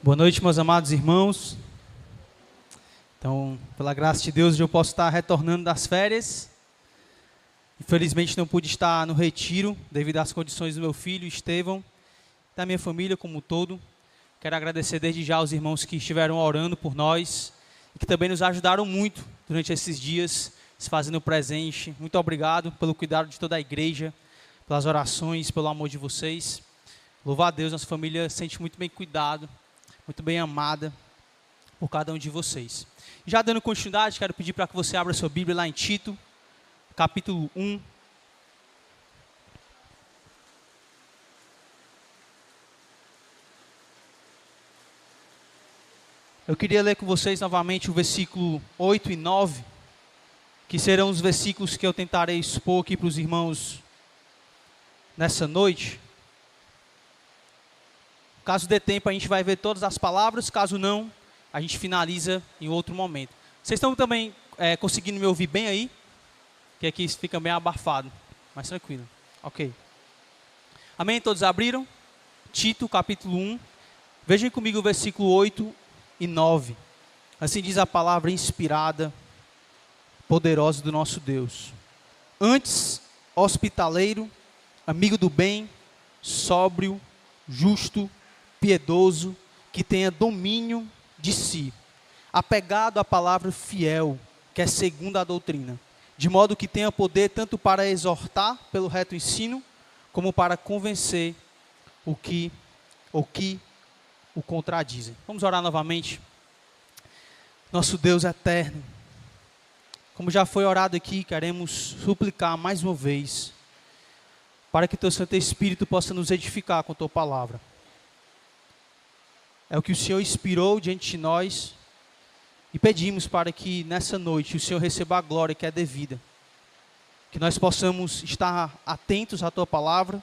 Boa noite, meus amados irmãos. Então, pela graça de Deus, eu posso estar retornando das férias. Infelizmente, não pude estar no retiro, devido às condições do meu filho, Estevão, da minha família como um todo. Quero agradecer desde já aos irmãos que estiveram orando por nós e que também nos ajudaram muito durante esses dias, se fazendo presente. Muito obrigado pelo cuidado de toda a igreja, pelas orações, pelo amor de vocês. Louvar a Deus, nossa família se sente muito bem cuidado, muito bem amada por cada um de vocês. Já dando continuidade, quero pedir para que você abra sua Bíblia lá em Tito, capítulo 1. Eu queria ler com vocês novamente o versículo 8 e 9, que serão os versículos que eu tentarei expor aqui para os irmãos nessa noite. Caso dê tempo, a gente vai ver todas as palavras. Caso não, a gente finaliza em outro momento. Vocês estão também conseguindo me ouvir bem aí? Que aqui fica bem abafado, mas tranquilo. Ok. Amém? Todos abriram? Tito, capítulo 1. Vejam comigo o versículo 8 e 9. Assim diz a palavra inspirada, poderosa do nosso Deus. Antes, hospitaleiro, amigo do bem, sóbrio, justo, piedoso, que tenha domínio de si, apegado à palavra fiel, que é segundo a doutrina, de modo que tenha poder tanto para exortar pelo reto ensino, como para convencer o que o contradizem. Vamos orar novamente. Nosso Deus eterno, como já foi orado aqui, queremos suplicar mais uma vez, para que Teu Santo Espírito possa nos edificar com Tua palavra. É o que o Senhor inspirou diante de nós e pedimos para que nessa noite o Senhor receba a glória que é devida. Que nós possamos estar atentos à Tua palavra,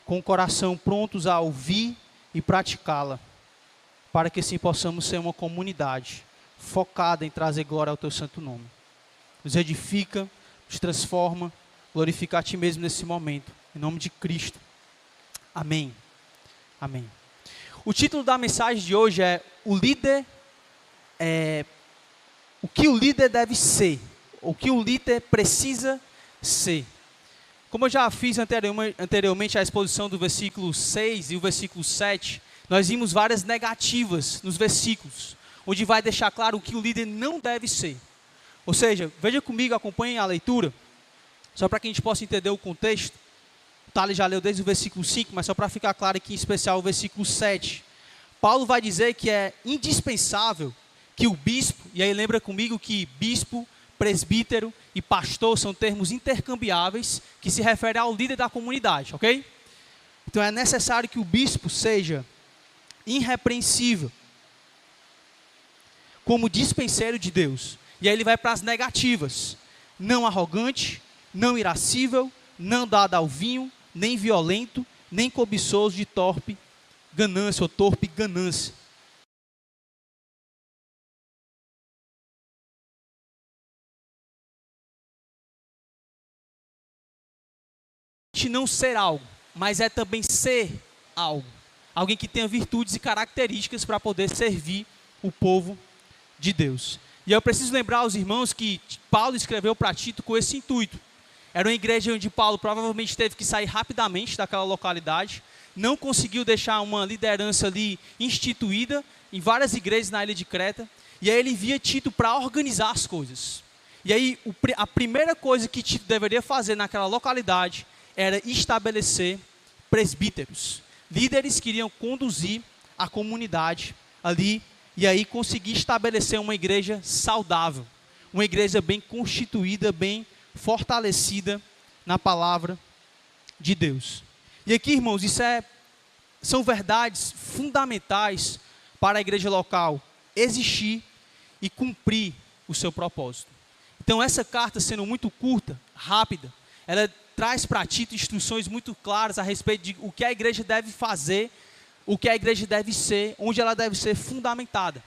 com o coração prontos a ouvir e praticá-la, para que assim possamos ser uma comunidade focada em trazer glória ao Teu santo nome. Nos edifica, nos transforma, glorifica a Ti mesmo nesse momento. Em nome de Cristo. Amém. Amém. O título da mensagem de hoje é o que o líder deve ser, o que o líder precisa ser. Como eu já fiz anteriormente a exposição do versículo 6 e o versículo 7, nós vimos várias negativas nos versículos, onde vai deixar claro o que o líder não deve ser. Ou seja, veja comigo, acompanhem a leitura, só para que a gente possa entender o contexto. O Thales já leu desde o versículo 5, mas só para ficar claro aqui, em especial o versículo 7. Paulo vai dizer que é indispensável que o bispo, e aí lembra comigo que bispo, presbítero e pastor são termos intercambiáveis que se referem ao líder da comunidade, ok? Então é necessário que o bispo seja irrepreensível, como dispenseiro de Deus. E aí ele vai para as negativas: não arrogante, não irascível, não dado ao vinho, nem violento, nem cobiçoso de torpe ganância ou torpe ganância. Não ser algo, mas é também ser algo. Alguém que tenha virtudes e características para poder servir o povo de Deus. E eu preciso lembrar aos irmãos que Paulo escreveu para Tito com esse intuito. Era uma igreja onde Paulo provavelmente teve que sair rapidamente daquela localidade, não conseguiu deixar uma liderança ali instituída em várias igrejas na ilha de Creta, e aí ele envia Tito para organizar as coisas. E aí a primeira coisa que Tito deveria fazer naquela localidade era estabelecer presbíteros, líderes que iriam conduzir a comunidade ali, e aí conseguir estabelecer uma igreja saudável, uma igreja bem constituída, bem fortalecida na palavra de Deus. E aqui, irmãos, são verdades fundamentais para a igreja local existir e cumprir o seu propósito. Então essa carta, sendo muito curta, rápida, ela traz para Tito instruções muito claras a respeito de o que a igreja deve fazer, o que a igreja deve ser, onde ela deve ser fundamentada.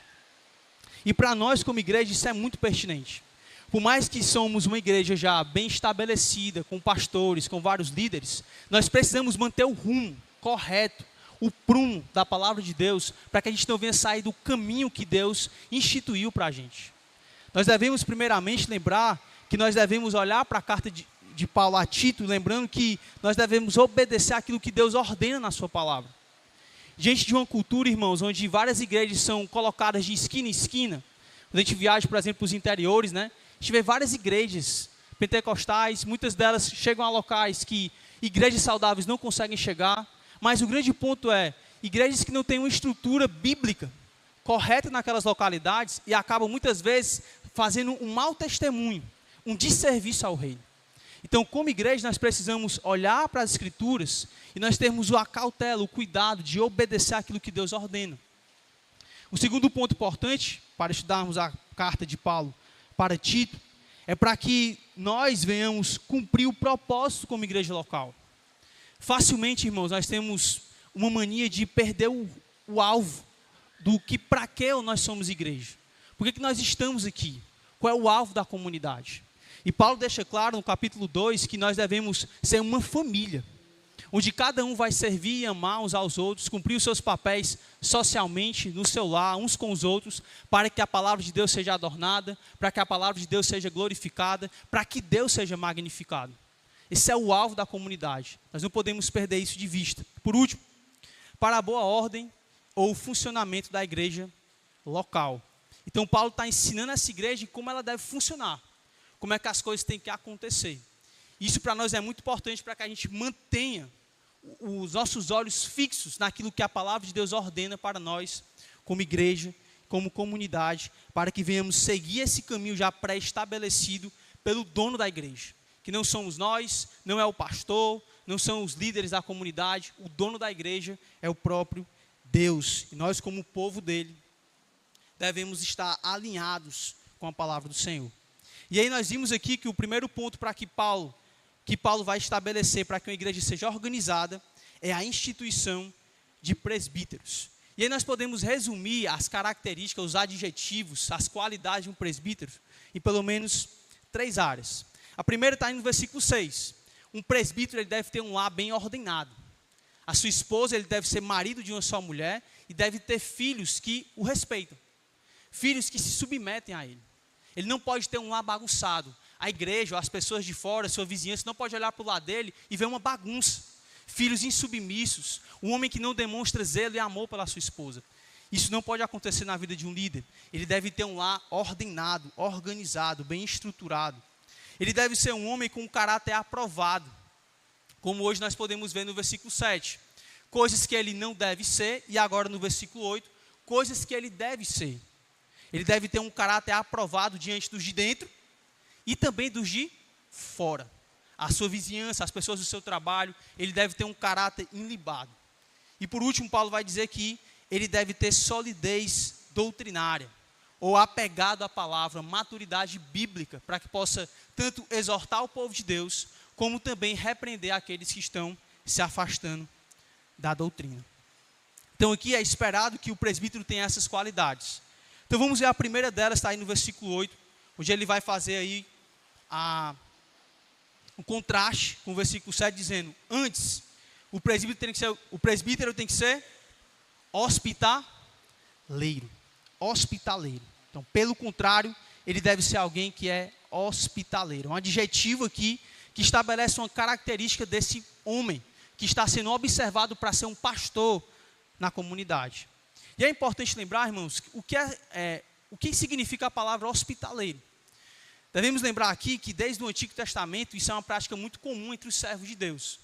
E para nós como igreja isso é muito pertinente. Por mais que somos uma igreja já bem estabelecida, com pastores, com vários líderes, nós precisamos manter o rumo correto, o prumo da palavra de Deus, para que a gente não venha sair do caminho que Deus instituiu para a gente. Nós devemos primeiramente lembrar que nós devemos olhar para a carta de Paulo a Tito, lembrando que nós devemos obedecer aquilo que Deus ordena na sua palavra. Diante de uma cultura, irmãos, onde várias igrejas são colocadas de esquina em esquina, quando a gente viaja, por exemplo, para os interiores, né, a gente vê várias igrejas pentecostais, muitas delas chegam a locais que igrejas saudáveis não conseguem chegar, mas o grande ponto é, igrejas que não têm uma estrutura bíblica correta naquelas localidades e acabam muitas vezes fazendo um mau testemunho, um desserviço ao reino. Então, como igreja, nós precisamos olhar para as Escrituras e nós termos a cautela, o cuidado de obedecer aquilo que Deus ordena. O segundo ponto importante para estudarmos a carta de Paulo para Tito é para que nós venhamos cumprir o propósito como igreja local. Facilmente, irmãos, nós temos uma mania de perder o alvo do que para que nós somos igreja. Por que nós estamos aqui? Qual é o alvo da comunidade? E Paulo deixa claro no capítulo 2 que nós devemos ser uma família, onde cada um vai servir e amar uns aos outros, cumprir os seus papéis socialmente, no seu lar, uns com os outros, para que a palavra de Deus seja adornada, para que a palavra de Deus seja glorificada, para que Deus seja magnificado. Esse é o alvo da comunidade. Nós não podemos perder isso de vista. Por último, para a boa ordem ou funcionamento da igreja local. Então Paulo está ensinando essa igreja como ela deve funcionar, como é que as coisas têm que acontecer. Isso para nós é muito importante para que a gente mantenha os nossos olhos fixos naquilo que a palavra de Deus ordena para nós, como igreja, como comunidade, para que venhamos seguir esse caminho já pré-estabelecido pelo dono da igreja, que não somos nós, não é o pastor, não são os líderes da comunidade, o dono da igreja é o próprio Deus. E nós, como povo dele, devemos estar alinhados com a palavra do Senhor. E aí nós vimos aqui que o primeiro ponto para que Paulo vai estabelecer para que uma igreja seja organizada é a instituição de presbíteros. E aí nós podemos resumir as características, os adjetivos, as qualidades de um presbítero em pelo menos 3 áreas. A primeira está no versículo 6. Um presbítero ele deve ter um lar bem ordenado. A sua esposa ele deve ser marido de uma só mulher e deve ter filhos que o respeitam. Filhos que se submetem a ele. Ele não pode ter um lar bagunçado. A igreja, ou as pessoas de fora, sua vizinhança, não pode olhar para o lado dele e ver uma bagunça. Filhos insubmissos, um homem que não demonstra zelo e amor pela sua esposa. Isso não pode acontecer na vida de um líder. Ele deve ter um lar ordenado, organizado, bem estruturado. Ele deve ser um homem com um caráter aprovado, como hoje nós podemos ver no versículo 7. Coisas que ele não deve ser, e agora no versículo 8, coisas que ele deve ser. Ele deve ter um caráter aprovado diante dos de dentro e também dos de fora. A sua vizinhança, as pessoas do seu trabalho, ele deve ter um caráter ilibado. E por último, Paulo vai dizer que ele deve ter solidez doutrinária, ou apegado à palavra, maturidade bíblica, para que possa tanto exortar o povo de Deus, como também repreender aqueles que estão se afastando da doutrina. Então aqui é esperado que o presbítero tenha essas qualidades. Então vamos ver a primeira delas, está aí no versículo 8, onde ele vai fazer aí um contraste com o versículo 7, dizendo: antes, o presbítero tem que ser hospitaleiro. Hospitaleiro. Então, pelo contrário, ele deve ser alguém que é hospitaleiro. Um adjetivo aqui que estabelece uma característica desse homem que está sendo observado para ser um pastor na comunidade. E é importante lembrar, irmãos, o que significa a palavra hospitaleiro. Devemos lembrar aqui que desde o Antigo Testamento isso é uma prática muito comum entre os servos de Deus.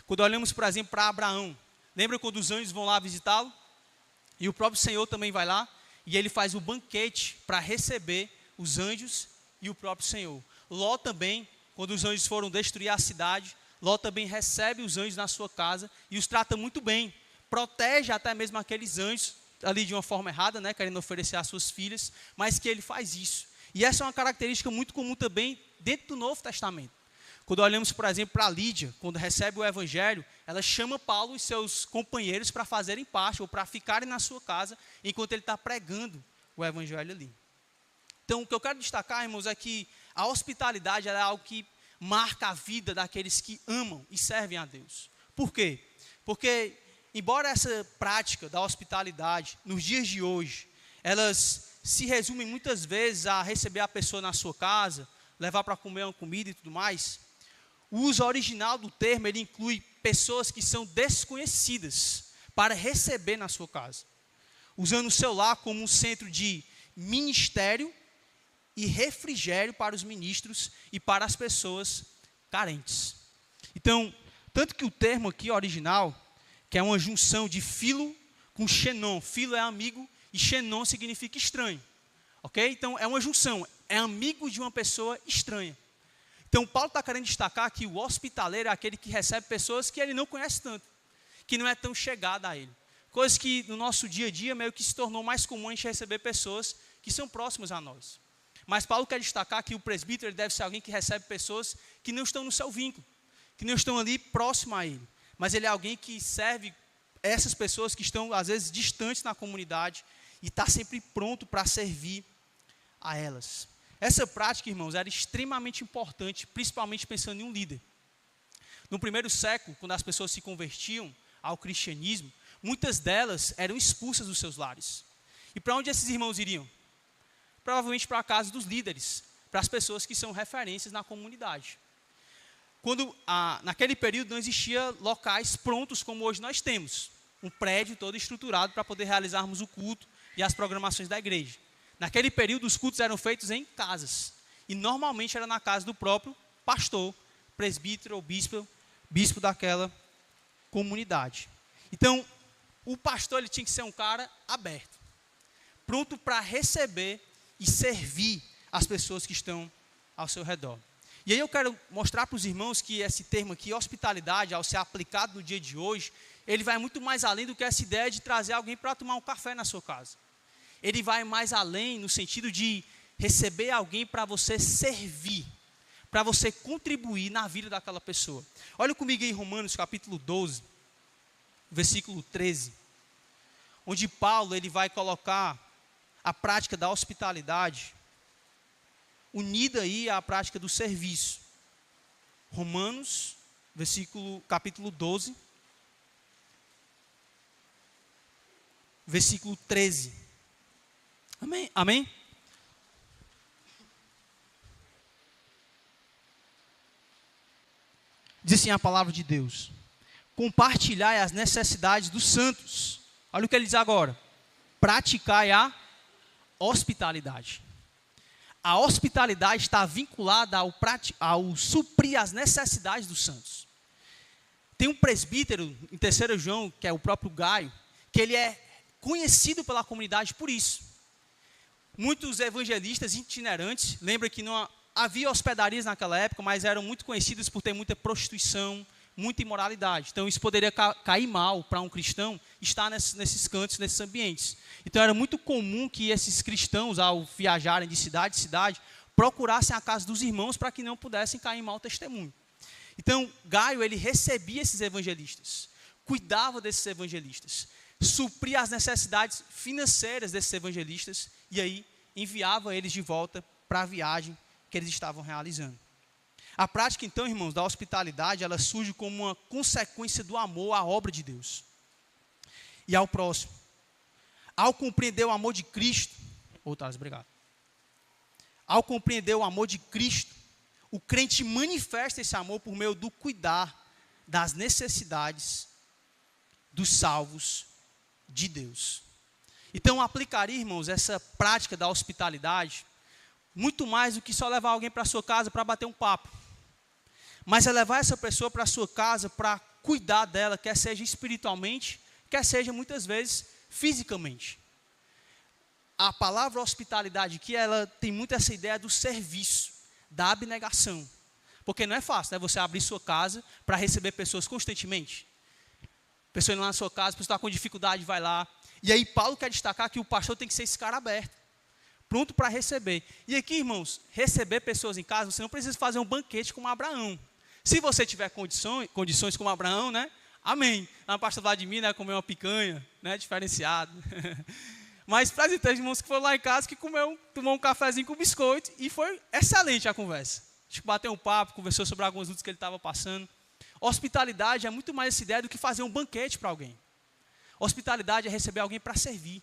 Quando olhamos, por exemplo, para Abraão, lembra quando os anjos vão lá visitá-lo? E o próprio Senhor também vai lá e ele faz o banquete para receber os anjos e o próprio Senhor. Ló também, quando os anjos foram destruir a cidade, Ló também recebe os anjos na sua casa e os trata muito bem. Protege até mesmo aqueles anjos ali de uma forma errada, né, querendo oferecer às suas filhas, mas que ele faz isso. E essa é uma característica muito comum também dentro do Novo Testamento. Quando olhamos, por exemplo, para Lídia, quando recebe o Evangelho, ela chama Paulo e seus companheiros para fazerem parte, ou para ficarem na sua casa, enquanto ele está pregando o Evangelho ali. Então, o que eu quero destacar, irmãos, é que a hospitalidade é algo que marca a vida daqueles que amam e servem a Deus. Por quê? Porque embora essa prática da hospitalidade, nos dias de hoje, elas se resumem muitas vezes a receber a pessoa na sua casa, levar para comer uma comida e tudo mais, o uso original do termo, ele inclui pessoas que são desconhecidas para receber na sua casa, usando o seu lar como um centro de ministério e refrigério para os ministros e para as pessoas carentes. Então, tanto que o termo aqui original, que é uma junção de filo com xenon, filo é amigo e xenon significa estranho, ok? Então, é uma junção, é amigo de uma pessoa estranha. Então, Paulo está querendo destacar que o hospitaleiro é aquele que recebe pessoas que ele não conhece tanto, que não é tão chegada a ele. Coisa que no nosso dia a dia meio que se tornou mais comum a gente receber pessoas que são próximas a nós. Mas Paulo quer destacar que o presbítero ele deve ser alguém que recebe pessoas que não estão no seu vínculo, que não estão ali próximo a ele. Mas ele é alguém que serve essas pessoas que estão, às vezes, distantes na comunidade e está sempre pronto para servir a elas. Essa prática, irmãos, era extremamente importante, principalmente pensando em um líder. No primeiro século, quando as pessoas se convertiam ao cristianismo, muitas delas eram expulsas dos seus lares. E para onde esses irmãos iriam? Provavelmente para a casa dos líderes, para as pessoas que são referências na comunidade. Naquele período não existia locais prontos como hoje nós temos. Um prédio todo estruturado para poder realizarmos o culto e as programações da igreja. Naquele período os cultos eram feitos em casas. E normalmente era na casa do próprio pastor, presbítero ou bispo daquela comunidade. Então, o pastor ele tinha que ser um cara aberto, pronto para receber e servir as pessoas que estão ao seu redor. E aí eu quero mostrar para os irmãos que esse termo aqui, hospitalidade, ao ser aplicado no dia de hoje, ele vai muito mais além do que essa ideia de trazer alguém para tomar um café na sua casa. Ele vai mais além no sentido de receber alguém para você servir, para você contribuir na vida daquela pessoa. Olha comigo em Romanos capítulo 12, versículo 13, onde Paulo ele vai colocar a prática da hospitalidade unida aí à prática do serviço. Romanos, capítulo 12, versículo 13. Amém? Amém? Diz assim a palavra de Deus: compartilhai as necessidades dos santos. Olha o que ele diz agora: praticai a hospitalidade. A hospitalidade está vinculada ao suprir as necessidades dos santos. Tem um presbítero em 3 João, que é o próprio Gaio, que ele é conhecido pela comunidade por isso. Muitos evangelistas itinerantes, lembra que não havia hospedarias naquela época, mas eram muito conhecidos por ter muita prostituição, muita imoralidade. Então isso poderia cair mal para um cristão estar nesses cantos, nesses ambientes. Então era muito comum que esses cristãos, ao viajarem de cidade em cidade, procurassem a casa dos irmãos para que não pudessem cair em mau testemunho. Então Gaio, ele recebia esses evangelistas, cuidava desses evangelistas, supria as necessidades financeiras desses evangelistas e aí enviava eles de volta para a viagem que eles estavam realizando. A prática, então, irmãos, da hospitalidade, ela surge como uma consequência do amor à obra de Deus e ao próximo. Ao compreender o amor de Cristo, obrigado. Ao compreender o amor de Cristo, o crente manifesta esse amor por meio do cuidar das necessidades dos salvos de Deus. Então, aplicaria, irmãos, essa prática da hospitalidade muito mais do que só levar alguém para a sua casa para bater um papo. Mas é levar essa pessoa para a sua casa para cuidar dela, quer seja espiritualmente, quer seja muitas vezes fisicamente. A palavra hospitalidade aqui, ela tem muito essa ideia do serviço, da abnegação. Porque não é fácil, né? Você abrir sua casa para receber pessoas constantemente. A pessoa indo lá na sua casa, a pessoa está com dificuldade, vai lá. E aí Paulo quer destacar que o pastor tem que ser esse cara aberto, pronto para receber. E aqui, irmãos, receber pessoas em casa, você não precisa fazer um banquete como Abraão. Se você tiver condições como Abraão, né? Amém. Lá no pastor Vladimir, né? Comer uma picanha, né? Diferenciado. Mas para os irmãos que foram lá em casa, que tomou um cafezinho com biscoito, e foi excelente a conversa. A gente bateu um papo, conversou sobre algumas lutas que ele estava passando. Hospitalidade é muito mais essa ideia do que fazer um banquete para alguém. Hospitalidade é receber alguém para servir,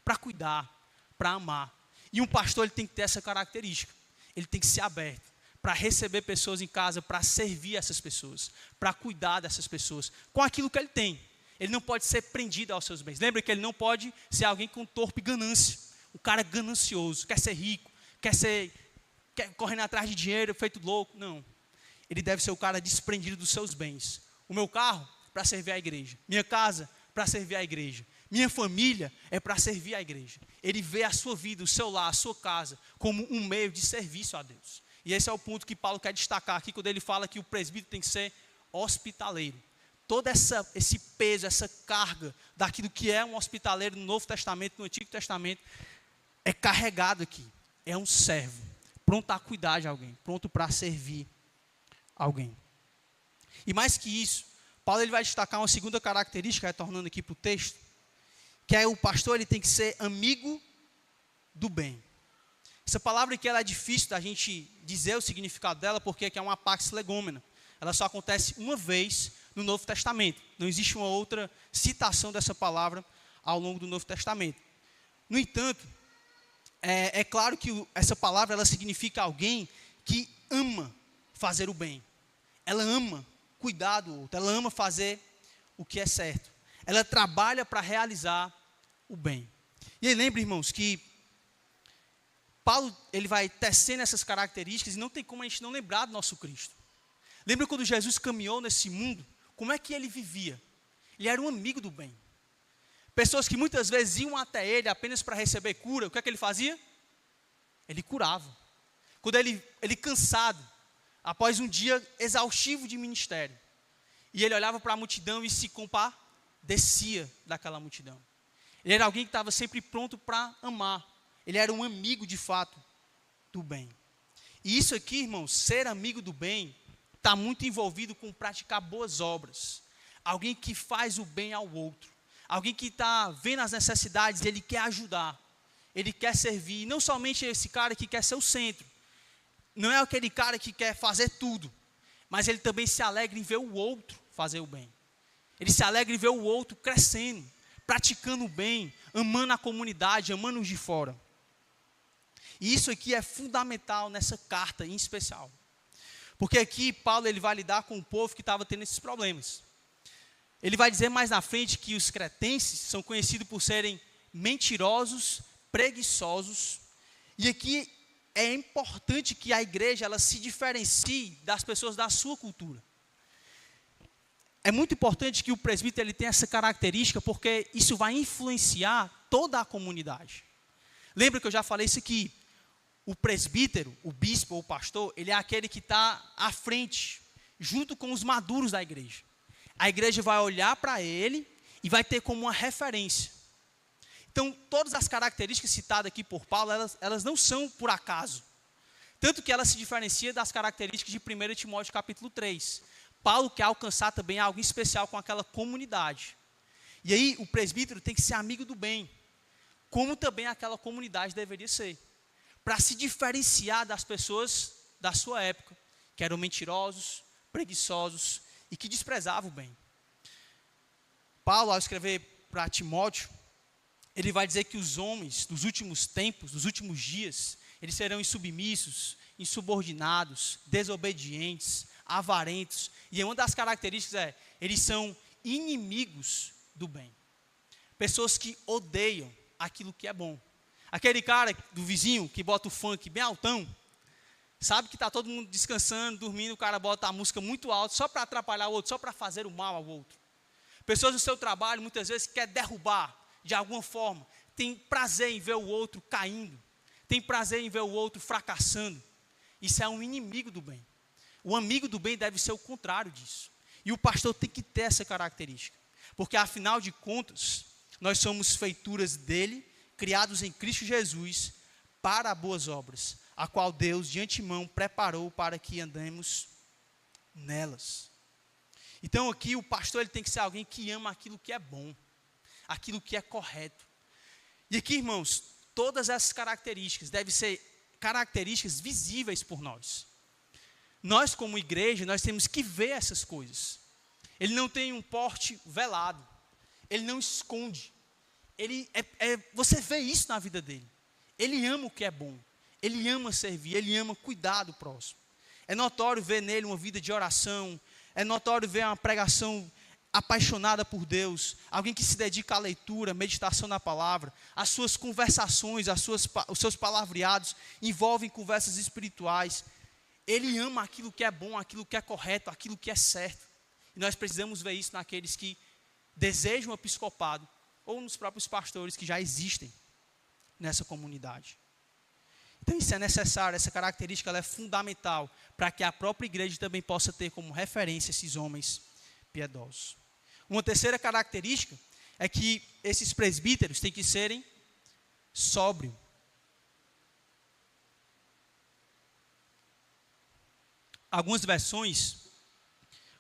para cuidar, para amar. E um pastor ele tem que ter essa característica. Ele tem que ser aberto para receber pessoas em casa, para servir essas pessoas, para cuidar dessas pessoas, com aquilo que ele tem. Ele não pode ser prendido aos seus bens. Lembra que ele não pode ser alguém com torpe ganância. Um cara ganancioso, quer ser rico, quer correndo atrás de dinheiro, feito louco. Não. Ele deve ser o cara desprendido dos seus bens. O meu carro, para servir a igreja. Minha casa, para servir a igreja. Minha família é para servir a igreja. Ele vê a sua vida, o seu lar, a sua casa, como um meio de serviço a Deus. E esse é o ponto que Paulo quer destacar aqui, quando ele fala que o presbítero tem que ser hospitaleiro. Todo esse peso, essa carga daquilo que é um hospitaleiro no Novo Testamento, no Antigo Testamento, é carregado aqui. É um servo, pronto a cuidar de alguém, pronto para servir alguém. E mais que isso, Paulo ele vai destacar uma segunda característica, retornando aqui para o texto, que é o pastor ele tem que ser amigo do bem. Essa palavra aqui ela é difícil da gente dizer o significado dela, porque aqui é uma pax legomena. Ela só acontece uma vez no Novo Testamento. Não existe uma outra citação dessa palavra ao longo do Novo Testamento. No entanto, é claro que essa palavra ela significa alguém que ama fazer o bem. Ela ama cuidar do outro, ela ama fazer o que é certo. Ela trabalha para realizar o bem. E aí lembra, irmãos, que Paulo ele vai tecendo essas características e não tem como a gente não lembrar do nosso Cristo. Lembra quando Jesus caminhou nesse mundo? Como é que ele vivia? Ele era um amigo do bem. Pessoas que muitas vezes iam até ele apenas para receber cura, o que é que ele fazia? Ele curava. Quando ele cansado, após um dia exaustivo de ministério, e ele olhava para a multidão e se compadecia daquela multidão. Ele era alguém que estava sempre pronto para amar. Ele era um amigo de fato do bem. E isso aqui, irmãos, ser amigo do bem, está muito envolvido com praticar boas obras. Alguém que faz o bem ao outro. Alguém que está vendo as necessidades, ele quer ajudar. Ele quer servir. E não somente esse cara que quer ser o centro. Não é aquele cara que quer fazer tudo. Mas ele também se alegra em ver o outro fazer o bem. Ele se alegra em ver o outro crescendo, praticando o bem, amando a comunidade, amando os de fora. E isso aqui é fundamental nessa carta em especial. Porque aqui Paulo ele vai lidar com o povo que estava tendo esses problemas. Ele vai dizer mais na frente que os cretenses são conhecidos por serem mentirosos, preguiçosos. E aqui é importante que a igreja ela se diferencie das pessoas da sua cultura. É muito importante que o presbítero ele tenha essa característica, porque isso vai influenciar toda a comunidade. Lembra que eu já falei isso aqui? O presbítero, o bispo ou o pastor, ele é aquele que está à frente, junto com os maduros da igreja. A igreja vai olhar para ele e vai ter como uma referência. Então, todas as características citadas aqui por Paulo, elas não são por acaso. Tanto que ela se diferencia das características de 1 Timóteo capítulo 3. Paulo quer alcançar também algo especial com aquela comunidade. E aí, o presbítero tem que ser amigo do bem, como também aquela comunidade deveria ser. Para se diferenciar das pessoas da sua época, que eram mentirosos, preguiçosos e que desprezavam o bem. Paulo, ao escrever para Timóteo, ele vai dizer que os homens dos últimos tempos, dos últimos dias, eles serão insubmissos, insubordinados, desobedientes, avarentos. E uma das características é, eles são inimigos do bem. Pessoas que odeiam aquilo que é bom. Aquele cara do vizinho que bota o funk bem altão, sabe que está todo mundo descansando, dormindo, o cara bota a música muito alta só para atrapalhar o outro, só para fazer o mal ao outro. Pessoas no seu trabalho, muitas vezes, quer derrubar de alguma forma. Tem prazer em ver o outro caindo. Tem prazer em ver o outro fracassando. Isso é um inimigo do bem. O amigo do bem deve ser o contrário disso. E o pastor tem que ter essa característica. Porque, afinal de contas, nós somos feituras dele, criados em Cristo Jesus, para boas obras, a qual Deus de antemão preparou para que andemos nelas. Então aqui o pastor ele tem que ser alguém que ama aquilo que é bom, aquilo que é correto. E aqui, irmãos, todas essas características devem ser características visíveis por nós. Nós como igreja, nós temos que ver essas coisas. Ele não tem um porte velado. ele não esconde. Você vê isso na vida dele. Ele ama o que é bom. Ele ama servir, ele ama cuidar do próximo. É notório ver nele uma vida de oração. É notório ver uma pregação apaixonada por Deus. Alguém que se dedica à leitura, meditação na palavra. As suas conversações, os seus palavreados envolvem conversas espirituais. Ele ama aquilo que é bom, aquilo que é correto, aquilo que é certo. E nós precisamos ver isso naqueles que desejam o episcopado ou nos próprios pastores que já existem nessa comunidade. Então isso é necessário, essa característica ela é fundamental para que a própria igreja também possa ter como referência esses homens piedosos. Uma terceira característica é que esses presbíteros têm que serem sóbrios. Algumas versões,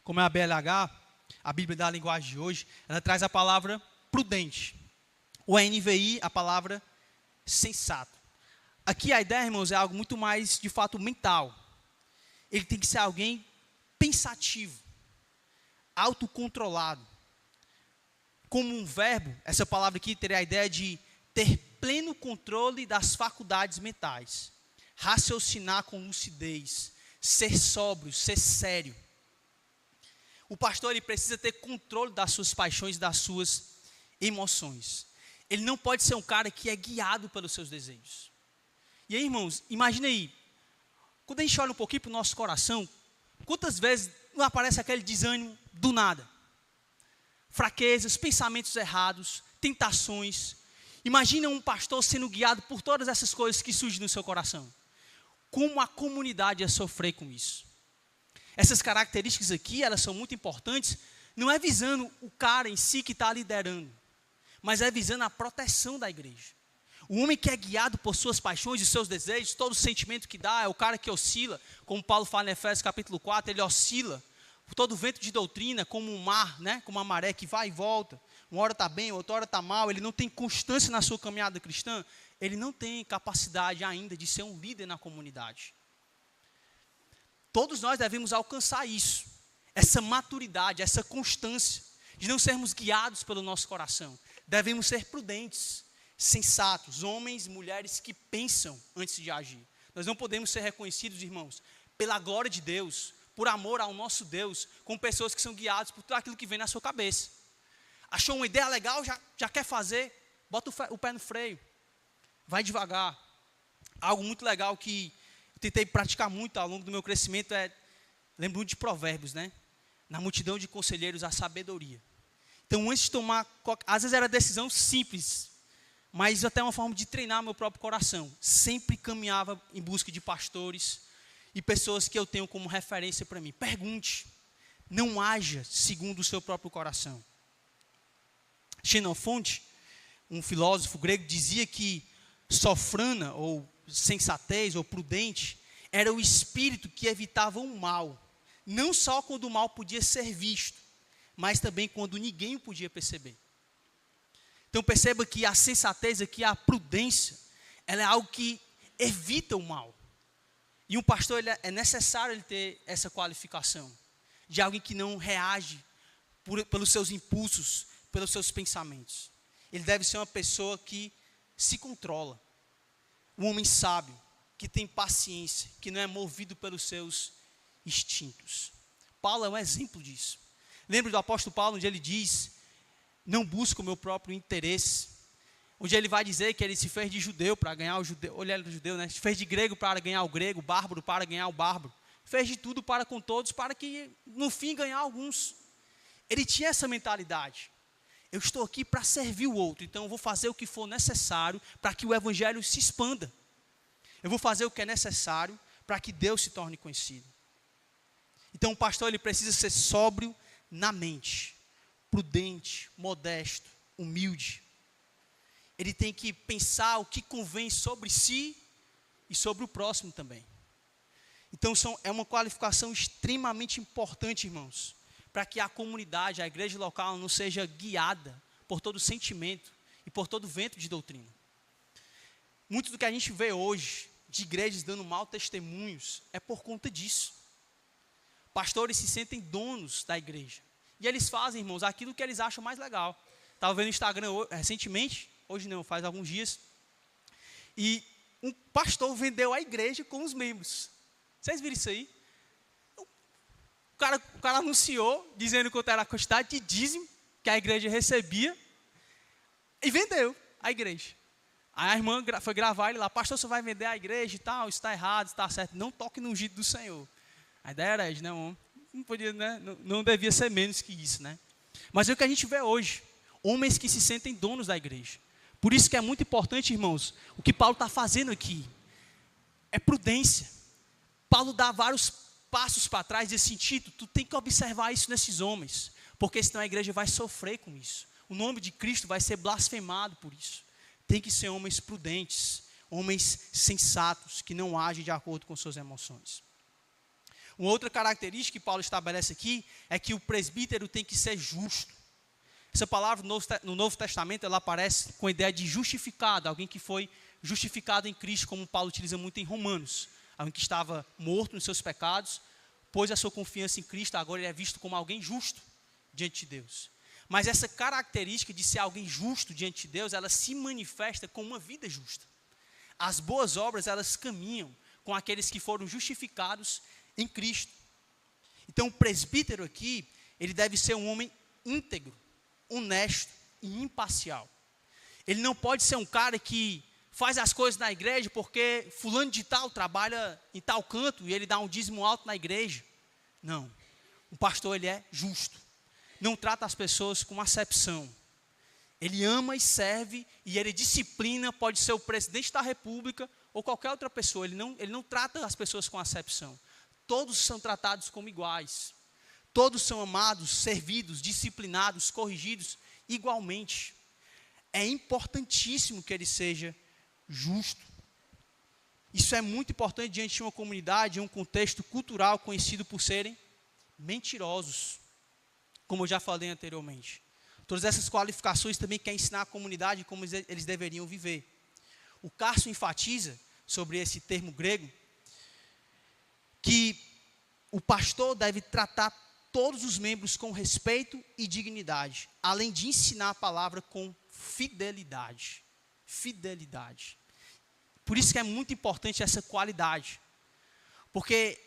como é a BLH, a Bíblia da linguagem de hoje, ela traz a palavra prudente. O NVI, a palavra sensato. Aqui a ideia, irmãos, é algo muito mais, de fato, mental. Ele tem que ser alguém pensativo, autocontrolado. Como um verbo, essa palavra aqui teria a ideia de ter pleno controle das faculdades mentais, raciocinar com lucidez, ser sóbrio, ser sério. O pastor ele precisa ter controle das suas paixões, das suas emoções. Ele não pode ser um cara que é guiado pelos seus desejos. E aí, irmãos, imagine aí, quando a gente olha um pouquinho para o nosso coração, quantas vezes não aparece aquele desânimo do nada? Fraquezas, pensamentos errados, tentações. Imagina um pastor sendo guiado por todas essas coisas que surgem no seu coração. Como a comunidade ia sofrer com isso? Essas características aqui, elas são muito importantes, não é visando o cara em si que está liderando, mas é visando a proteção da igreja. O homem que é guiado por suas paixões e seus desejos, todo sentimento que dá, é o cara que oscila, como Paulo fala em Efésios capítulo 4, ele oscila por todo vento de doutrina, como um mar, né? Como uma maré que vai e volta. Uma hora está bem, outra hora está mal, ele não tem constância na sua caminhada cristã, ele não tem capacidade ainda de ser um líder na comunidade. Todos nós devemos alcançar isso, essa maturidade, essa constância, de não sermos guiados pelo nosso coração. Devemos ser prudentes, sensatos, homens e mulheres que pensam antes de agir. Nós não podemos ser reconhecidos, irmãos, pela glória de Deus, por amor ao nosso Deus, com pessoas que são guiadas por tudo aquilo que vem na sua cabeça. Achou uma ideia legal, já quer fazer, bota o pé no freio, vai devagar. Algo muito legal que eu tentei praticar muito ao longo do meu crescimento lembro muito de Provérbios, né? Na multidão de conselheiros, a sabedoria. Então, antes de tomar, às vezes era decisão simples, mas até uma forma de treinar meu próprio coração. Sempre caminhava em busca de pastores e pessoas que eu tenho como referência para mim. Pergunte, não haja segundo o seu próprio coração. Xenofonte, um filósofo grego, dizia que sofrana, ou sensatez, ou prudente, era o espírito que evitava o mal. Não só quando o mal podia ser visto, mas também quando ninguém o podia perceber. Então perceba que a sensatez aqui, a prudência, ela é algo que evita o mal. E um pastor, é necessário ele ter essa qualificação, de alguém que não reage pelos seus impulsos, pelos seus pensamentos. Ele deve ser uma pessoa que se controla. Um homem sábio, que tem paciência, que não é movido pelos seus instintos. Paulo é um exemplo disso. Lembra do apóstolo Paulo, onde ele diz: não busco o meu próprio interesse. Onde ele vai dizer que ele se fez de judeu para ganhar o judeu. Olha, ele era judeu, né? Se fez de grego para ganhar o grego, bárbaro para ganhar o bárbaro. Fez de tudo para com todos, para que no fim ganhar alguns. Ele tinha essa mentalidade. Eu estou aqui para servir o outro, então eu vou fazer o que for necessário para que o evangelho se expanda. Eu vou fazer o que é necessário para que Deus se torne conhecido. Então o pastor ele precisa ser sóbrio na mente, prudente, modesto, humilde. Ele tem que pensar o que convém sobre si e sobre o próximo também. Então é uma qualificação extremamente importante, irmãos, para que a comunidade, a igreja local não seja guiada por todo sentimento e por todo vento de doutrina. Muito do que a gente vê hoje de igrejas dando mau testemunhos é por conta disso. Pastores se sentem donos da igreja. E eles fazem, irmãos, aquilo que eles acham mais legal. Estava vendo no Instagram recentemente, hoje não, faz alguns dias, e um pastor vendeu a igreja com os membros. Vocês viram isso aí? O cara anunciou, dizendo quanto era a quantidade de dízimo que a igreja recebia, e vendeu a igreja. Aí a irmã foi gravar ele lá, pastor, você vai vender a igreja e tal, isso está errado, isso está certo, não toque no ungido do Senhor. A ideia era essa, não podia, né? Não devia ser menos que isso, né? Mas é o que a gente vê hoje, homens que se sentem donos da igreja. Por isso que é muito importante, irmãos, o que Paulo está fazendo aqui, é prudência. Paulo dá vários passos para trás desse sentido, tu tem que observar isso nesses homens, porque senão a igreja vai sofrer com isso. O nome de Cristo vai ser blasfemado por isso. Tem que ser homens prudentes, homens sensatos, que não agem de acordo com suas emoções. Uma outra característica que Paulo estabelece aqui é que o presbítero tem que ser justo. Essa palavra no Novo Testamento ela aparece com a ideia de justificado, alguém que foi justificado em Cristo, como Paulo utiliza muito em Romanos. Alguém que estava morto nos seus pecados, pôs a sua confiança em Cristo, agora ele é visto como alguém justo diante de Deus. Mas essa característica de ser alguém justo diante de Deus, ela se manifesta com uma vida justa. As boas obras, elas caminham com aqueles que foram justificados em Cristo. Então o presbítero aqui, ele deve ser um homem íntegro, honesto e imparcial. Ele não pode ser um cara que faz as coisas na igreja porque fulano de tal trabalha em tal canto e ele dá um dízimo alto na igreja. Não. O pastor, ele é justo. Não trata as pessoas com acepção. Ele ama e serve e ele disciplina, pode ser o presidente da república ou qualquer outra pessoa. Ele não trata as pessoas com acepção. Todos são tratados como iguais. Todos são amados, servidos, disciplinados, corrigidos igualmente. É importantíssimo que ele seja justo. Isso é muito importante diante de uma comunidade, em um contexto cultural conhecido por serem mentirosos, como eu já falei anteriormente. Todas essas qualificações também quer ensinar a comunidade como eles deveriam viver. O Cássio enfatiza sobre esse termo grego, que o pastor deve tratar todos os membros com respeito e dignidade, além de ensinar a palavra com fidelidade. Fidelidade. Por isso que é muito importante essa qualidade. Porque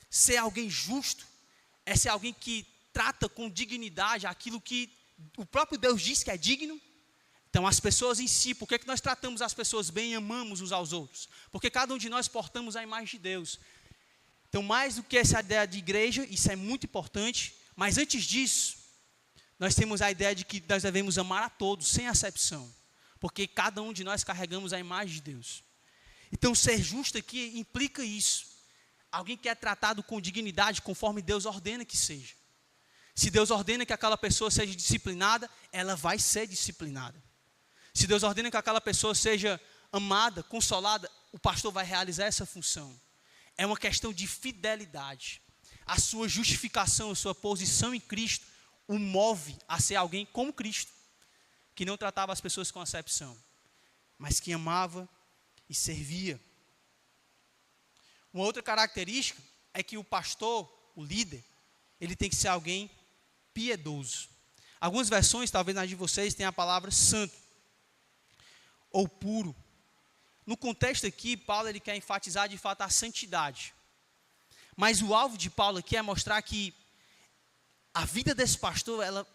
ser alguém justo é ser alguém que trata com dignidade aquilo que o próprio Deus diz que é digno. Então as pessoas em si, por que nós tratamos as pessoas bem e amamos uns aos outros? Porque cada um de nós portamos a imagem de Deus. Então mais do que essa ideia de igreja, isso é muito importante, mas antes disso, nós temos a ideia de que nós devemos amar a todos, sem acepção. Porque cada um de nós carregamos a imagem de Deus. Então ser justo aqui implica isso. Alguém que é tratado com dignidade conforme Deus ordena que seja. Se Deus ordena que aquela pessoa seja disciplinada, ela vai ser disciplinada. Se Deus ordena que aquela pessoa seja amada, consolada, o pastor vai realizar essa função. É uma questão de fidelidade. A sua justificação, a sua posição em Cristo, o move a ser alguém como Cristo, que não tratava as pessoas com acepção, mas que amava e servia. Uma outra característica é que o pastor, o líder, ele tem que ser alguém piedoso. Algumas versões, talvez nas de vocês, tem a palavra santo ou puro. No contexto aqui, Paulo ele quer enfatizar de fato a santidade. Mas o alvo de Paulo aqui é mostrar que a vida desse pastor, ela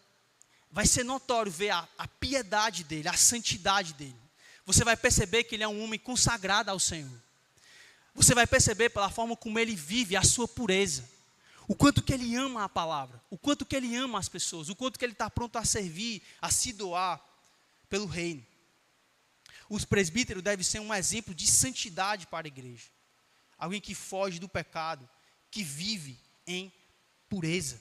vai ser notório ver a piedade dele, a santidade dele. Você vai perceber que ele é um homem consagrado ao Senhor. Você vai perceber pela forma como ele vive a sua pureza. O quanto que ele ama a palavra, o quanto que ele ama as pessoas, o quanto que ele está pronto a servir, a se doar pelo reino. Os presbíteros devem ser um exemplo de santidade para a igreja. Alguém que foge do pecado, que vive em pureza.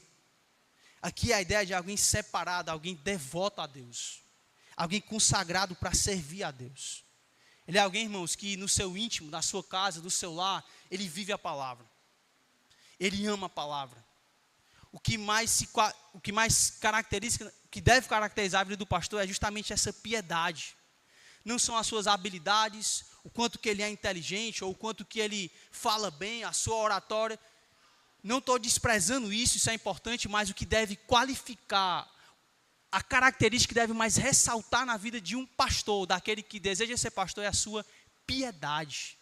Aqui é a ideia de alguém separado, alguém devoto a Deus. Alguém consagrado para servir a Deus. Ele é alguém, irmãos, que no seu íntimo, na sua casa, no seu lar, ele vive a palavra. Ele ama a palavra. O que mais caracteriza, que deve caracterizar a vida do pastor é justamente essa piedade. Não são as suas habilidades, o quanto que ele é inteligente, ou o quanto que ele fala bem, a sua oratória. Não estou desprezando isso, isso é importante, mas o que deve qualificar a característica que deve mais ressaltar na vida de um pastor, daquele que deseja ser pastor, é a sua piedade,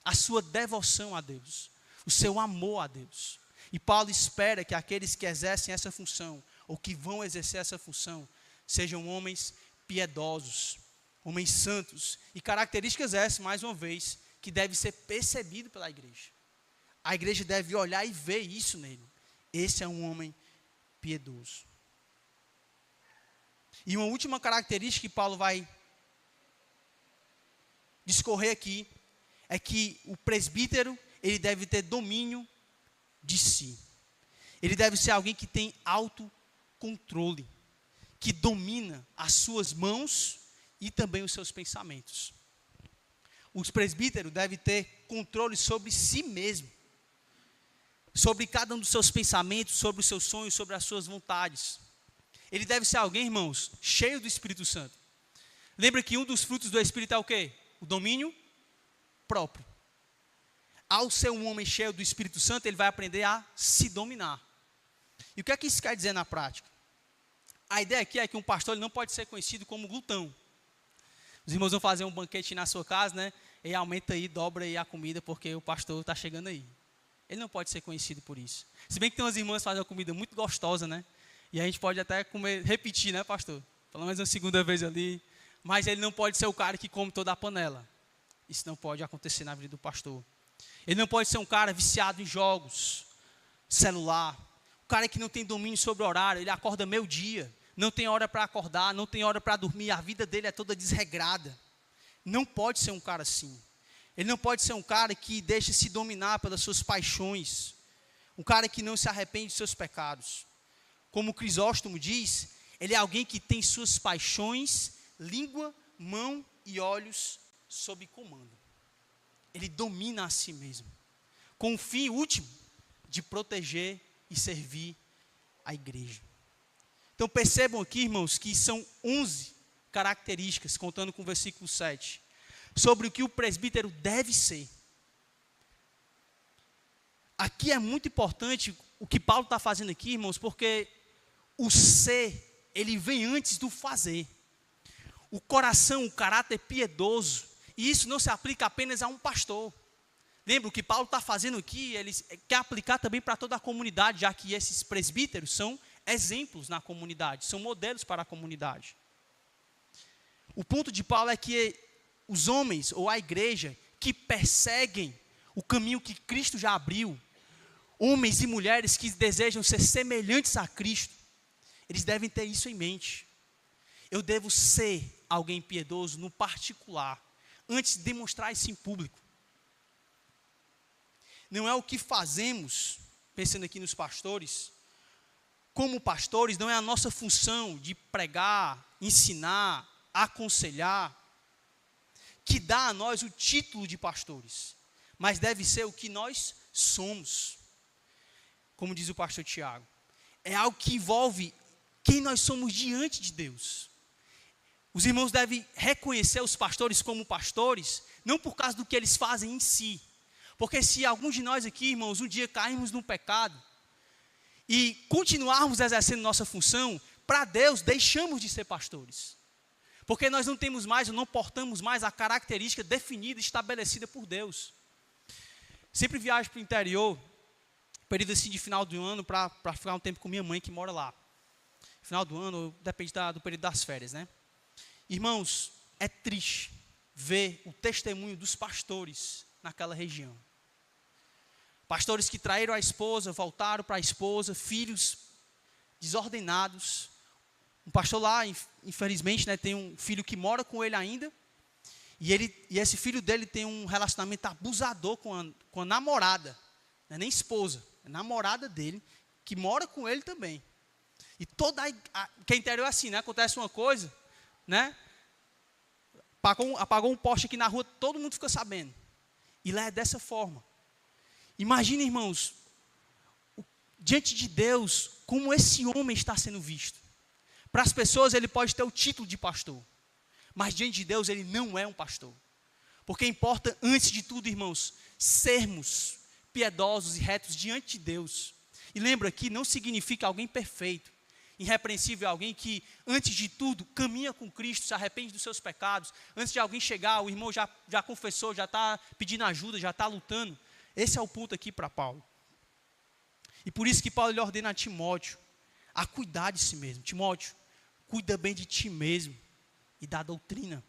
a sua devoção a Deus, o seu amor a Deus. E Paulo espera que aqueles que exercem essa função, ou que vão exercer essa função, sejam homens piedosos, homens santos, e características essas, mais uma vez, que deve ser percebido pela igreja. A igreja deve olhar e ver isso nele. Esse é um homem piedoso. E uma última característica que Paulo vai discorrer aqui, é que o presbítero, ele deve ter domínio de si. Ele deve ser alguém que tem autocontrole, que domina as suas mãos e também os seus pensamentos. Os presbíteros devem ter controle sobre si mesmo, sobre cada um dos seus pensamentos, sobre os seus sonhos, sobre as suas vontades. Ele deve ser alguém, irmãos, cheio do Espírito Santo. Lembra que um dos frutos do Espírito é o quê? O domínio próprio. Ao ser um homem cheio do Espírito Santo, ele vai aprender a se dominar. E o que é que isso quer dizer na prática? A ideia aqui é que um pastor ele não pode ser conhecido como glutão. Os irmãos vão fazer um banquete na sua casa, né? E aumenta aí, dobra aí a comida, porque o pastor está chegando aí. Ele não pode ser conhecido por isso. Se bem que tem umas irmãs que fazem uma comida muito gostosa, né? E a gente pode até comer, repetir, né, pastor? Pelo menos uma segunda vez ali. Mas ele não pode ser o cara que come toda a panela. Isso não pode acontecer na vida do pastor. Ele não pode ser um cara viciado em jogos, celular. O cara que não tem domínio sobre o horário, ele acorda meio-dia, não tem hora para acordar, não tem hora para dormir, a vida dele é toda desregrada. Não pode ser um cara assim. Ele não pode ser um cara que deixa se dominar pelas suas paixões. Um cara que não se arrepende de seus pecados. Como Crisóstomo diz, ele é alguém que tem suas paixões, língua, mão e olhos sob comando. Ele domina a si mesmo, com o fim último de proteger e servir a igreja. Então percebam aqui, irmãos, que são 11 características, contando com o versículo 7, sobre o que o presbítero deve ser. Aqui é muito importante o que Paulo está fazendo aqui, irmãos, porque o ser, ele vem antes do fazer. O coração, o caráter piedoso, e isso não se aplica apenas a um pastor. Lembra, o que Paulo está fazendo aqui, ele quer aplicar também para toda a comunidade, já que esses presbíteros são exemplos na comunidade, são modelos para a comunidade. O ponto de Paulo é que os homens, ou a igreja, que perseguem o caminho que Cristo já abriu, homens e mulheres que desejam ser semelhantes a Cristo, eles devem ter isso em mente. Eu devo ser alguém piedoso no particular, antes de demonstrar isso em público. Não é o que fazemos, pensando aqui nos pastores, como pastores, não é a nossa função de pregar, ensinar, aconselhar, que dá a nós o título de pastores, mas deve ser o que nós somos, como diz o pastor Tiago. É algo que envolve quem nós somos diante de Deus. Os irmãos devem reconhecer os pastores como pastores, não por causa do que eles fazem em si. Porque se alguns de nós aqui, irmãos, um dia cairmos num pecado e continuarmos exercendo nossa função, para Deus deixamos de ser pastores. Porque nós não temos mais, ou não portamos mais a característica definida, estabelecida por Deus. Sempre viajo para o interior, período assim de final do ano, para ficar um tempo com minha mãe que mora lá. Final do ano, depende do período das férias, né? Irmãos, é triste ver o testemunho dos pastores naquela região. Pastores que traíram a esposa, voltaram para a esposa, filhos desordenados. Um pastor lá, infelizmente, né, tem um filho que mora com ele ainda, e esse filho dele tem um relacionamento abusador com a namorada, não é nem esposa, é namorada dele, que mora com ele também. E que interior é assim, né? Acontece uma coisa, né? Apagou um poste aqui na rua, todo mundo fica sabendo. E lá é dessa forma. Imagina, irmãos, diante de Deus, como esse homem está sendo visto. Para as pessoas ele pode ter o título de pastor, mas diante de Deus ele não é um pastor. Porque importa, antes de tudo, irmãos, sermos piedosos e retos diante de Deus. E lembra que não significa alguém perfeito. Irrepreensível é alguém que, antes de tudo, caminha com Cristo, se arrepende dos seus pecados. Antes de alguém chegar, o irmão já confessou, já está pedindo ajuda, já está lutando. Esse é o ponto aqui para Paulo. E por isso que Paulo lhe ordena a Timóteo a cuidar de si mesmo. Timóteo, cuida bem de ti mesmo e da doutrina.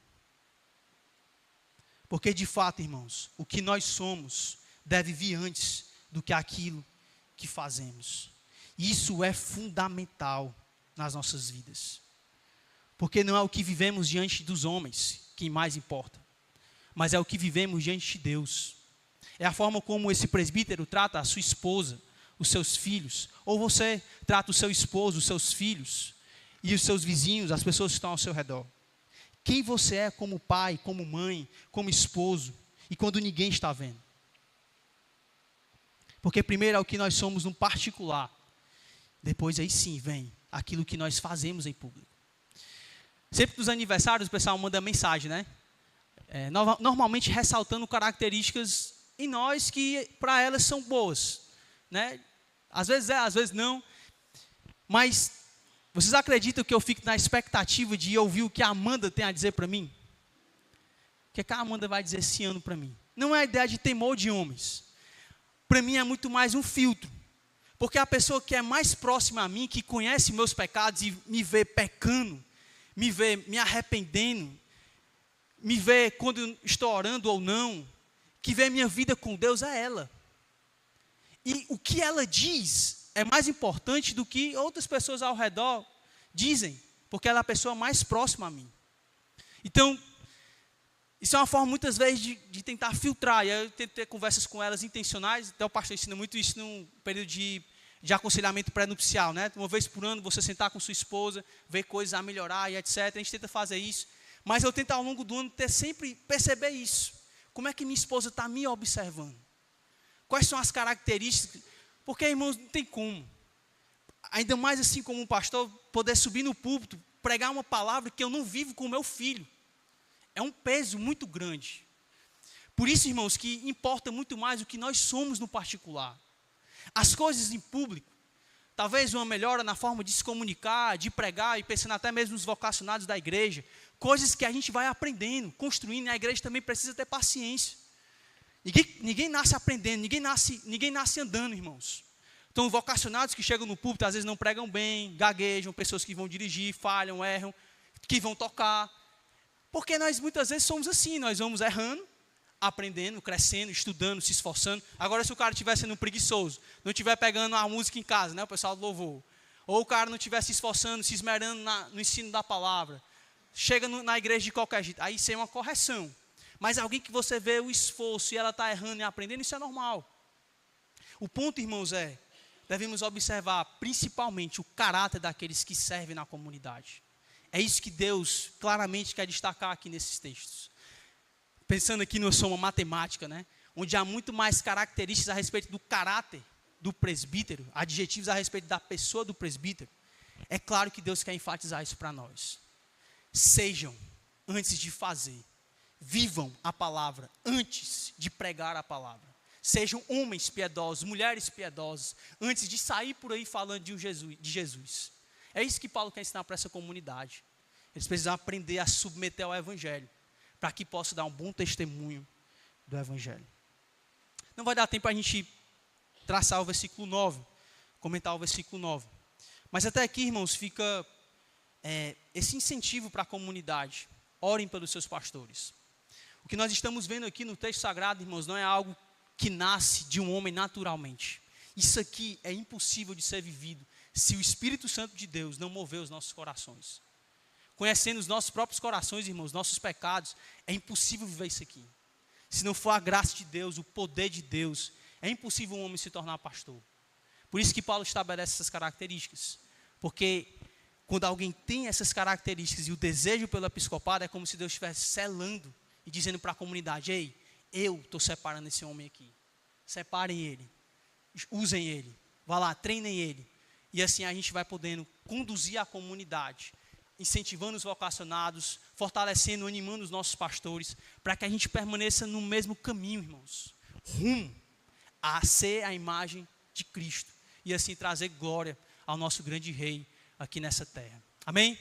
Porque de fato, irmãos, o que nós somos deve vir antes do que aquilo que fazemos. Isso é fundamental nas nossas vidas. Porque não é o que vivemos diante dos homens que mais importa, mas é o que vivemos diante de Deus. É a forma como esse presbítero trata a sua esposa, os seus filhos, ou você trata o seu esposo, os seus filhos e os seus vizinhos, as pessoas que estão ao seu redor. Quem você é como pai, como mãe, como esposo, e quando ninguém está vendo. Porque primeiro é o que nós somos no particular, depois aí sim vem aquilo que nós fazemos em público. Sempre nos aniversários o pessoal manda mensagem, né? Normalmente ressaltando características em nós que para elas são boas, né? Às vezes às vezes não, mas vocês acreditam que eu fico na expectativa de ouvir o que a Amanda tem a dizer para mim? O que a Amanda vai dizer esse ano para mim? Não é a ideia de temor de homens. Para mim é muito mais um filtro. Porque a pessoa que é mais próxima a mim, que conhece meus pecados e me vê pecando, me vê me arrependendo, me vê quando estou orando ou não, que vê minha vida com Deus é ela. E o que ela diz é mais importante do que outras pessoas ao redor dizem, porque ela é a pessoa mais próxima a mim. Então, isso é uma forma muitas vezes de tentar filtrar, e eu tento ter conversas com elas intencionais, até o pastor ensina muito isso num período de aconselhamento pré-nupcial, né? Uma vez por ano você sentar com sua esposa, ver coisas a melhorar e etc. A gente tenta fazer isso, mas eu tento ao longo do ano sempre perceber isso. Como é que minha esposa está me observando? Quais são as características? Porque, irmãos, não tem como. Ainda mais assim como um pastor, poder subir no púlpito, pregar uma palavra que eu não vivo com o meu filho. É um peso muito grande. Por isso, irmãos, que importa muito mais o que nós somos no particular. As coisas em público, talvez uma melhora na forma de se comunicar, de pregar, e pensando até mesmo nos vocacionados da igreja, coisas que a gente vai aprendendo, construindo, e a igreja também precisa ter paciência. Ninguém nasce aprendendo, ninguém nasce andando, irmãos. Então, vocacionados que chegam no púlpito, às vezes não pregam bem, gaguejam, pessoas que vão dirigir, falham, erram, que vão tocar. Porque nós muitas vezes somos assim, nós vamos errando, aprendendo, crescendo, estudando, se esforçando. Agora, se o cara estiver sendo preguiçoso, não estiver pegando a música em casa, né, o pessoal do louvor, ou o cara não estiver se esforçando, se esmerando no ensino da palavra, chega na igreja de qualquer jeito, aí isso é uma correção. Mas alguém que você vê o esforço e ela está errando e aprendendo, isso é normal. O ponto, irmãos, devemos observar principalmente o caráter daqueles que servem na comunidade. É isso que Deus claramente quer destacar aqui nesses textos. Pensando aqui numa soma matemática, né? Onde há muito mais características a respeito do caráter do presbítero, adjetivos a respeito da pessoa do presbítero. É claro que Deus quer enfatizar isso para nós. Sejam antes de fazer. Vivam a palavra antes de pregar a palavra. Sejam homens piedosos, mulheres piedosas, antes de sair por aí falando de Jesus. É isso que Paulo quer ensinar para essa comunidade. Eles precisam aprender a submeter ao Evangelho, para que possa dar um bom testemunho do Evangelho. Não vai dar tempo para a gente traçar o versículo 9, comentar o versículo 9. Mas até aqui, irmãos, fica esse incentivo para a comunidade. Orem pelos seus pastores. O que nós estamos vendo aqui no texto sagrado, irmãos, não é algo que nasce de um homem naturalmente. Isso aqui é impossível de ser vivido se o Espírito Santo de Deus não mover os nossos corações. Conhecendo os nossos próprios corações, irmãos, nossos pecados, é impossível viver isso aqui. Se não for a graça de Deus, o poder de Deus, é impossível um homem se tornar pastor. Por isso que Paulo estabelece essas características. Porque quando alguém tem essas características e o desejo pelo episcopado, é como se Deus estivesse selando e dizendo para a comunidade: ei, eu estou separando esse homem aqui. Separem ele, usem ele, vá lá, treinem ele. E assim a gente vai podendo conduzir a comunidade, incentivando os vocacionados, fortalecendo, animando os nossos pastores, para que a gente permaneça no mesmo caminho, irmãos, rumo a ser a imagem de Cristo, e assim trazer glória ao nosso grande Rei, aqui nessa terra. Amém?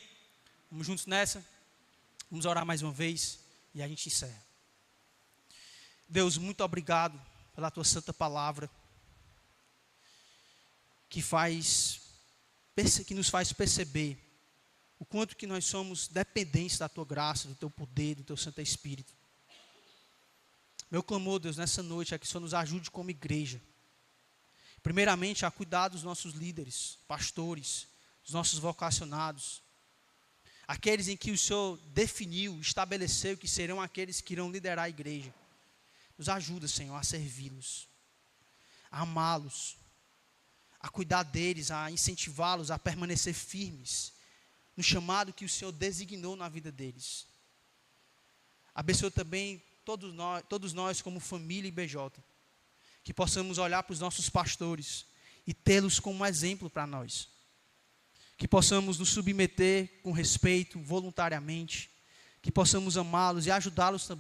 Vamos juntos nessa? Vamos orar mais uma vez e a gente encerra. Deus, muito obrigado pela tua santa palavra, que nos faz perceber o quanto que nós somos dependentes da tua graça, do teu poder, do teu Santo Espírito. Meu clamor, Deus, nessa noite é que o Senhor nos ajude como igreja, primeiramente a cuidar dos nossos líderes, pastores, dos nossos vocacionados, aqueles em que o Senhor definiu, estabeleceu que serão aqueles que irão liderar a igreja. Nos ajuda, Senhor, a servi-los, a amá-los, a cuidar deles, a incentivá-los a permanecer firmes no chamado que o Senhor designou na vida deles. Abençoa também todos nós como família IBJ, que possamos olhar para os nossos pastores e tê-los como exemplo para nós. Que possamos nos submeter com respeito, voluntariamente, que possamos amá-los e ajudá-los também